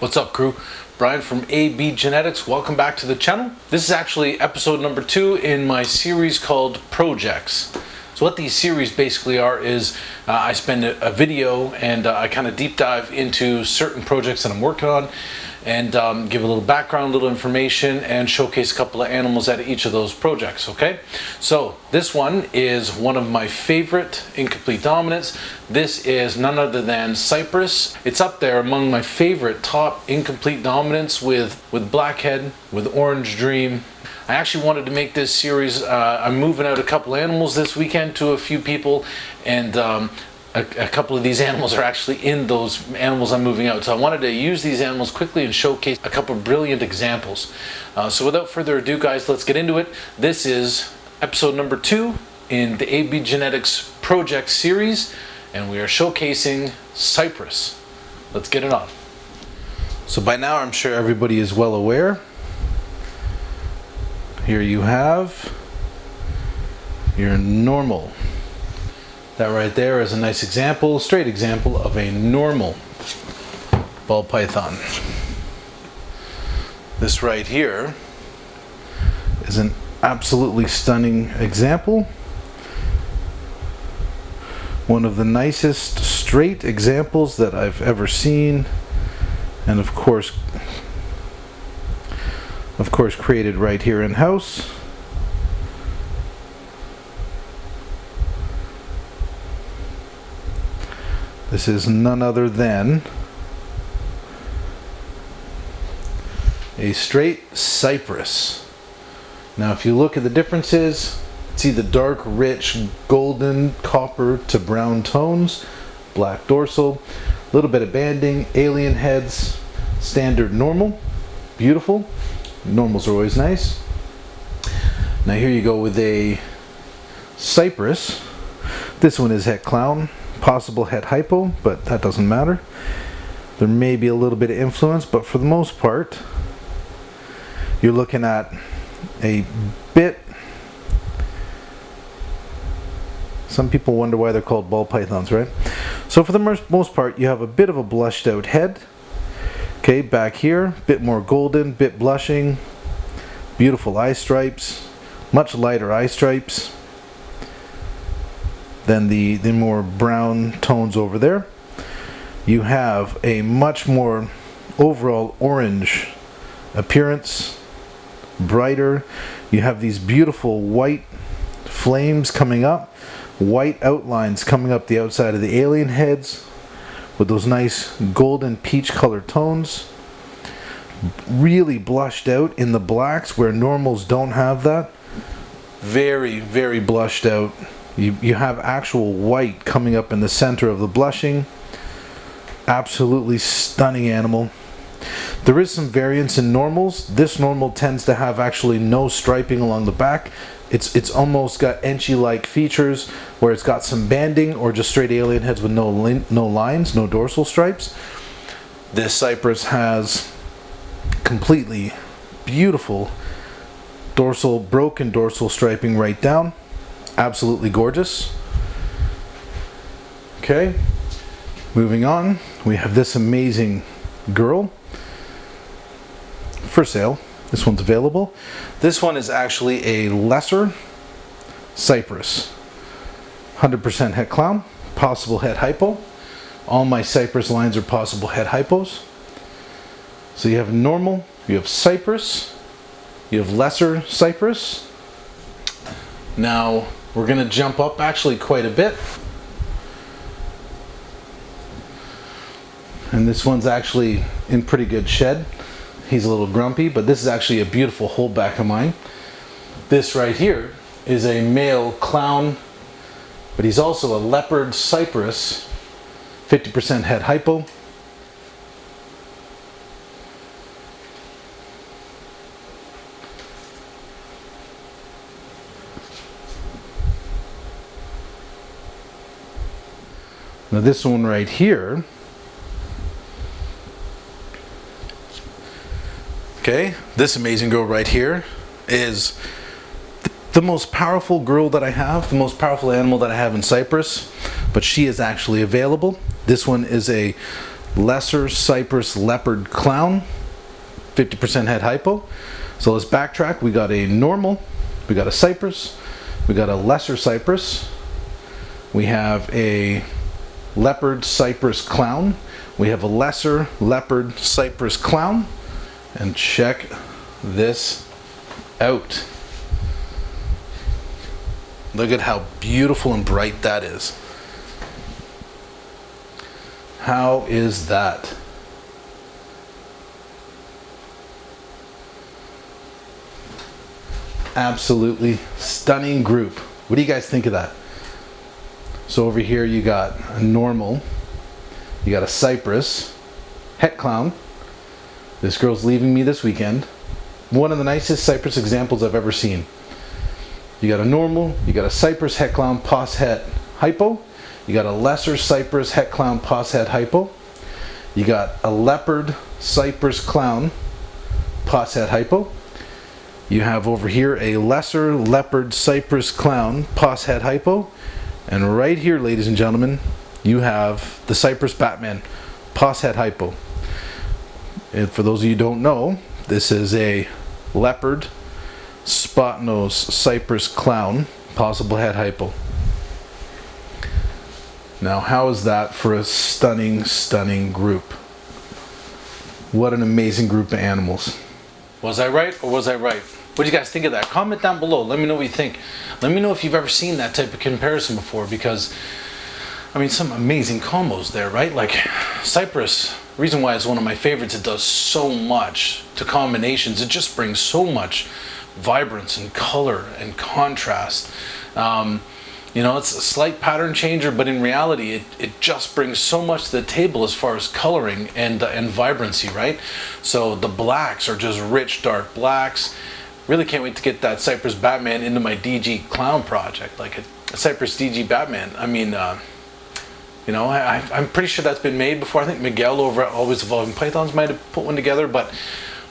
What's up, crew? Brian from AB Genetics. Welcome back to the channel. This is actually episode number 2 in my series called Projects. So what these series basically are is I spend a video and I kind of deep dive into certain projects that I'm working on and give a little background, little information, and showcase a couple of animals at each of those projects, okay? So this one is one of my favorite incomplete dominants. This is none other than Cypress. It's up there among my favorite top incomplete dominants with Blackhead, with Orange Dream. I actually wanted to make this series. I'm moving out a couple animals this weekend to a few people, and a couple of these animals are actually in those animals I'm moving out. So I wanted to use these animals quickly and showcase a couple of brilliant examples. So without further ado, guys, let's get into it. This is episode number 2 in the AB Genetics Project series, and we are showcasing Cypress. Let's get it on. So by now, I'm sure everybody is well aware. Here you have your normal. That right there is a nice example, straight example of a normal ball python. This right here is an absolutely stunning example. One of the nicest straight examples that I've ever seen, and of course created right here in house. This is none other than a straight Cypress. Now if you look at the differences, see the dark, rich, golden, copper to brown tones, black dorsal, a little bit of banding, alien heads, standard normal, beautiful. Normals are always nice. Now here you go with a Cypress. This one is het clown. Possible het hypo, but that doesn't matter. There may be a little bit of influence, but for the most part, you're looking at a bit. Some people wonder why they're called ball pythons, right? So for the most part, you have a bit of a blushed out head. Okay, back here, bit more golden, bit blushing, beautiful eye stripes, much lighter eye stripes than the more brown tones over there. You have a much more overall orange appearance, brighter. You have these beautiful white flames coming up, white outlines coming up the outside of the alien heads with those nice golden peach colored tones. Really blushed out in the blacks where normals don't have that. Very, very blushed out. You have actual white coming up in the center of the blushing. Absolutely stunning animal. There is some variance in normals. This normal tends to have actually no striping along the back. It's almost got Enchi-like features where it's got some banding or just straight alien heads with no lines, no dorsal stripes. This Cypress has completely beautiful dorsal, broken dorsal striping right down. Absolutely gorgeous. Okay, moving on, we have this amazing girl for sale. This one's available. This one is actually a lesser Cypress. 100% het clown, possible het hypo. All my Cypress lines are possible het hypos. So you have normal, you have Cypress, you have lesser Cypress. Now we're going to jump up actually quite a bit. And this one's actually in pretty good shed. He's a little grumpy, but this is actually a beautiful holdback of mine. This right here is a male clown, but he's also a leopard Cypress, 50% het hypo. Now this one right here, okay, this amazing girl right here is the most powerful girl that I have, the most powerful animal that I have in Cypress, but she is actually available. This one is a lesser Cypress leopard clown, 50% head hypo. So let's backtrack. We got a normal, we got a Cypress, we got a lesser Cypress, we have a leopard Cypress clown, we have a lesser leopard Cypress clown, and check this out. Look at how beautiful and bright that is. How is that? Absolutely stunning group. What do you guys think of that? So over here you got a normal, you got a Cypress, het clown. This girl's leaving me this weekend. One of the nicest Cypress examples I've ever seen. You got a normal, you got a Cypress het clown pos het hypo, you got a lesser Cypress het clown pos het hypo, you got a leopard Cypress clown pos het hypo. You have over here a lesser leopard Cypress clown pos het hypo, and right here, ladies and gentlemen, you have the Cypress Batman pos het hypo. And for those of you who don't know, this is a leopard spot nose Cypress clown possible head hypo. Now, how is that for a stunning group? What an amazing group of animals. Was I right or was I right? What do you guys think of that? Comment down below. Let me know what you think. Let me know if you've ever seen that type of comparison before, because I mean, some amazing combos there, right? Like Cypress, reason why it's one of my favorites, it does so much to combinations. It just brings so much vibrance and color and contrast. You know, it's a slight pattern changer, but in reality, it just brings so much to the table as far as coloring and vibrancy, right? So the blacks are just rich, dark blacks. Really can't wait to get that Cypress Batman into my DG Clown project, like a Cypress DG Batman. I mean, you know, I'm pretty sure that's been made before. I think Miguel over at Always Evolving Pythons might have put one together, but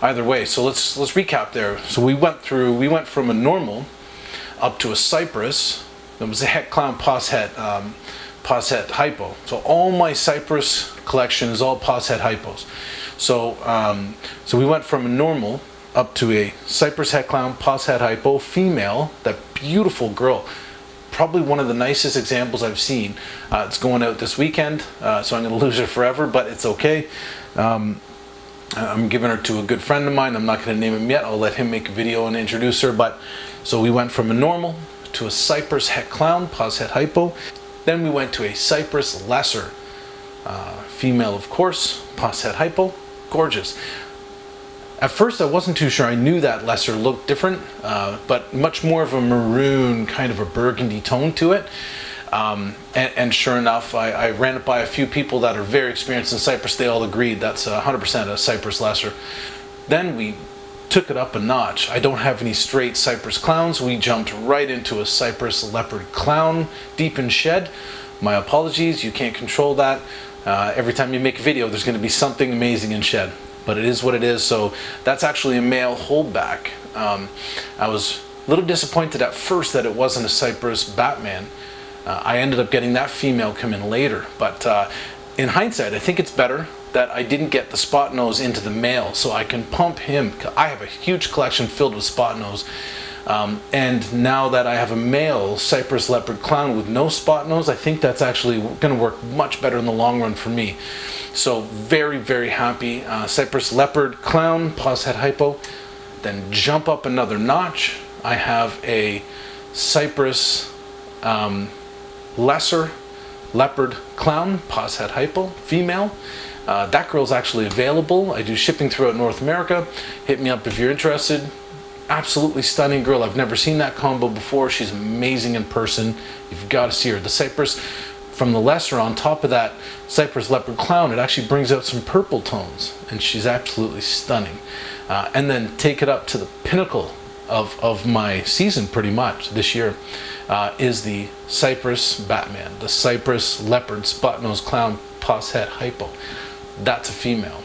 either way. So let's recap there. So we went from a normal up to a Cypress. There was a het clown pos het hypo. So all my Cypress collection is all pos het hypos. So so we went from a normal up to a Cypress het clown pos het hypo female. That beautiful girl, probably one of the nicest examples I've seen. It's going out this weekend, so I'm going to lose her forever, but it's okay. I'm giving her to a good friend of mine. I'm not going to name him yet. I'll let him make a video and introduce her. But so we went from a normal to a Cypress het clown pos het hypo. Then we went to a Cypress lesser female, of course, pos het hypo. Gorgeous. At first I wasn't too sure. I knew that lesser looked different, but much more of a maroon, kind of a burgundy tone to it. And sure enough, I ran it by a few people that are very experienced in Cypress. They all agreed that's 100% a Cypress lesser. Then we took it up a notch. I don't have any straight Cypress clowns. We jumped right into a Cypress leopard clown, deep in shed. My apologies, you can't control that. Every time you make a video, there's going to be something amazing in shed. But it is what it is. So that's actually a male holdback. I was a little disappointed at first that it wasn't a Cypress Batman. I ended up getting that female come in later. But in hindsight, I think it's better that I didn't get the spot nose into the male, so I can pump him. I have a huge collection filled with spot nose. And now that I have a male Cypress leopard clown with no spot nose, I think that's actually going to work much better in the long run for me. So very, very happy. Cypress leopard clown pos het hypo. Then jump up another notch. I have a Cypress lesser leopard clown pos het hypo female. That girl's actually available. I do shipping throughout North America. Hit me up if you're interested. Absolutely stunning girl. I've never seen that combo before. She's amazing in person. You've got to see her. The Cypress from the lesser on top of that Cypress leopard clown, it actually brings out some purple tones, and she's absolutely stunning. And then take it up to the pinnacle of my season pretty much this year is the Cypress Batman, the Cypress leopard spot nose clown pos het hypo. That's a female.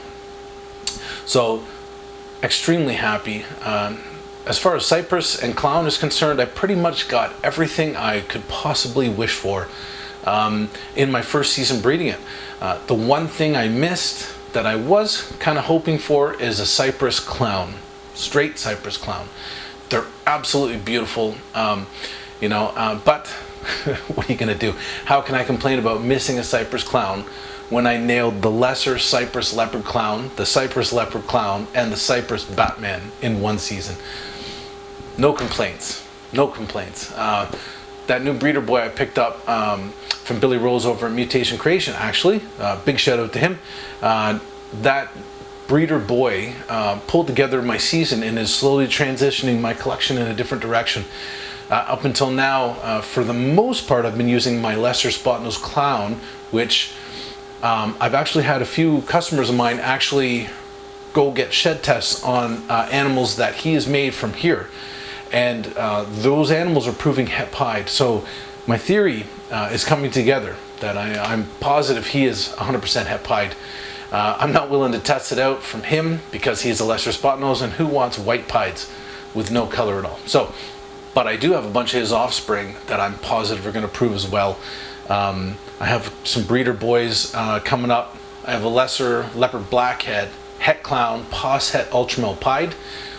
So extremely happy. As far as Cypress and clown is concerned, I pretty much got everything I could possibly wish for in my first season breeding it. The one thing I missed that I was kind of hoping for is a Cypress clown, straight Cypress clown. They're absolutely beautiful, but what are you going to do? How can I complain about missing a Cypress clown when I nailed the lesser Cypress leopard clown, the Cypress leopard clown, and the Cypress Batman in one season? No complaints. No complaints. That new breeder boy I picked up from Billy Rose over at Mutation Creation, actually, big shout out to him. That breeder boy pulled together my season and is slowly transitioning my collection in a different direction. Up until now, for the most part, I've been using my lesser spot-nosed clown, which I've actually had a few customers of mine actually go get shed tests on animals that he has made from here. And those animals are proving het pied. So my theory is coming together that I'm positive he is 100% het pied. I'm not willing to test it out from him because he's a lesser spot nose, and who wants white pieds with no color at all? So, but I do have a bunch of his offspring that I'm positive are going to prove as well. I have some breeder boys coming up. I have a lesser leopard blackhead, het clown, pos het ultramel pied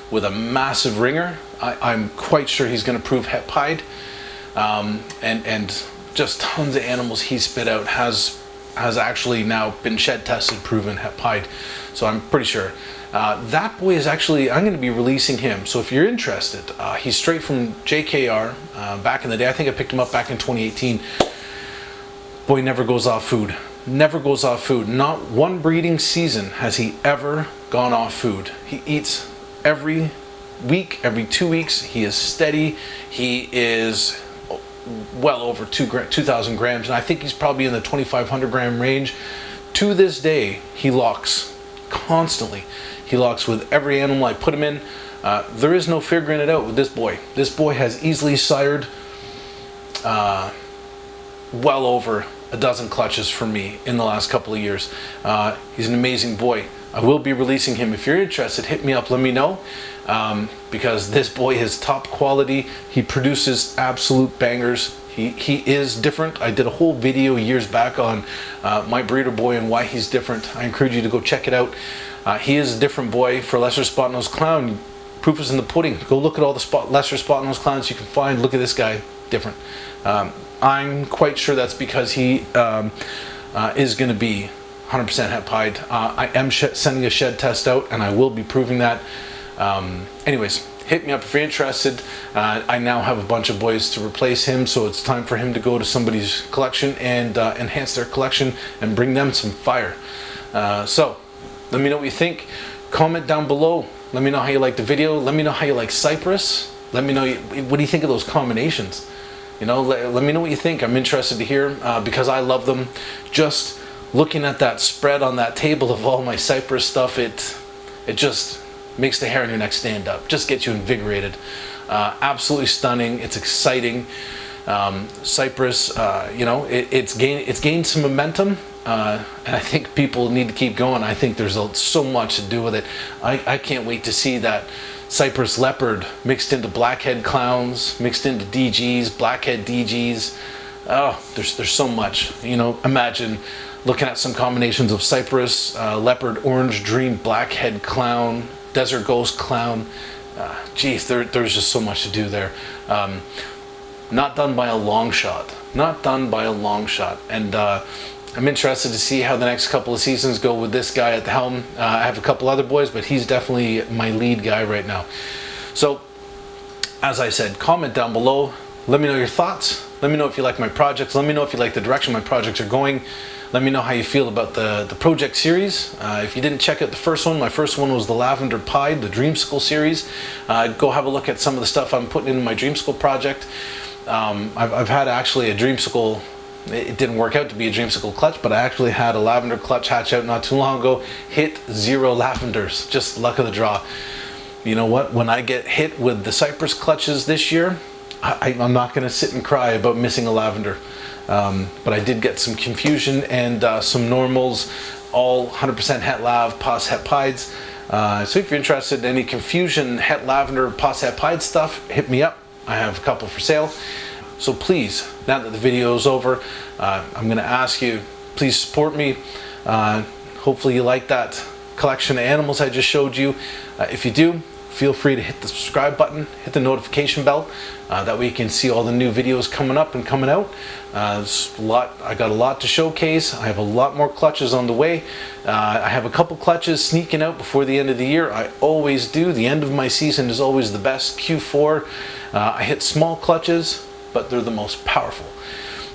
with a massive ringer. I'm quite sure he's going to prove het pied, and just tons of animals he spit out has actually now been shed tested, proven het pied. So I'm pretty sure that boy is actually, I'm going to be releasing him. So if you're interested, he's straight from JKR back in the day. I think I picked him up back in 2018. Boy never goes off food. Never goes off food. Not one breeding season has he ever gone off food. He eats every week, every 2 weeks. He is steady. He is well over 2,000 grams, and I think he's probably in the 2,500 gram range. To this day, he locks constantly. He locks with every animal I put him in. There is no figuring it out with this boy. This boy has easily sired well over a dozen clutches for me in the last couple of years. He's an amazing boy. I will be releasing him. If you're interested, hit me up, let me know, because this boy is top quality. He produces absolute bangers. He is different. I did a whole video years back on my breeder boy and why he's different. I encourage you to go check it out. He is a different boy for lesser spot-nosed clown. Proof is in the pudding. Go look at all the lesser spot-nosed clowns you can find. Look at this guy, different. I'm quite sure that's because he is going to be 100% het pied. I am sending a shed test out, and I will be proving that. Anyways, hit me up if you're interested. I now have a bunch of boys to replace him, so it's time for him to go to somebody's collection and enhance their collection and bring them some fire. So let me know what you think. Comment down below. Let me know how you like the video. Let me know how you like Cypress. Let me know what do you think of those combinations. You know, let me know what you think. I'm interested to hear because I love them. Just looking at that spread on that table of all my Cypress stuff, it just makes the hair on your neck stand up. Just gets you invigorated. Absolutely stunning. It's exciting. Cypress, you know, it's gained some momentum, and I think people need to keep going. I think there's so much to do with it. I can't wait to see that Cypress leopard mixed into blackhead clowns, mixed into DGs, blackhead DGs. Oh, there's so much. You know, imagine looking at some combinations of Cypress, leopard, orange dream, blackhead clown, desert ghost clown. Geez, there's just so much to do there. Not done by a long shot. Not done by a long shot. And I'm interested to see how the next couple of seasons go with this guy at the helm. I have a couple other boys, but he's definitely my lead guy right now. So, as I said, comment down below. Let me know your thoughts. Let me know if you like my projects. Let me know if you like the direction my projects are going. Let me know how you feel about the project series. If you didn't check out the first one, my first one was the Lavender Pied, the Dreamsicle series. Go have a look at some of the stuff I'm putting into my Dreamsicle project. I've had actually a Dreamsicle. It didn't work out to be a Dreamsicle clutch, but I actually had a lavender clutch hatch out not too long ago. Hit 0 lavenders, just luck of the draw. You know what? When I get hit with the Cypress clutches this year, I'm not going to sit and cry about missing a lavender. But I did get some confusion and some normals, all 100% het lav, pos het pieds. So if you're interested in any confusion, het lavender, pos het pied stuff, hit me up. I have a couple for sale. So please, now that the video is over, I'm going to ask you, please support me. Hopefully you like that collection of animals I just showed you. If you do, feel free to hit the subscribe button, hit the notification bell. That way you can see all the new videos coming up and coming out. I got a lot to showcase. I have a lot more clutches on the way. I have a couple clutches sneaking out before the end of the year. I always do. The end of my season is always the best. Q4, I hit small clutches, but they're the most powerful.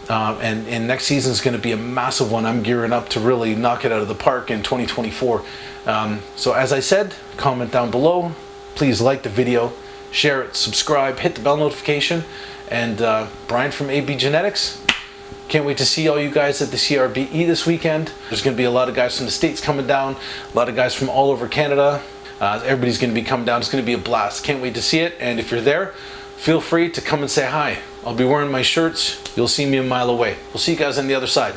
And next season is going to be a massive one. I'm gearing up to really knock it out of the park in 2024. So as I said, comment down below. Please like the video, share it, subscribe, hit the bell notification. And Brian from AB Genetics, can't wait to see all you guys at the CRBE this weekend. There's going to be a lot of guys from the States coming down, a lot of guys from all over Canada. Everybody's going to be coming down. It's going to be a blast. Can't wait to see it. And if you're there, feel free to come and say hi. I'll be wearing my shirts. You'll see me a mile away. We'll see you guys on the other side.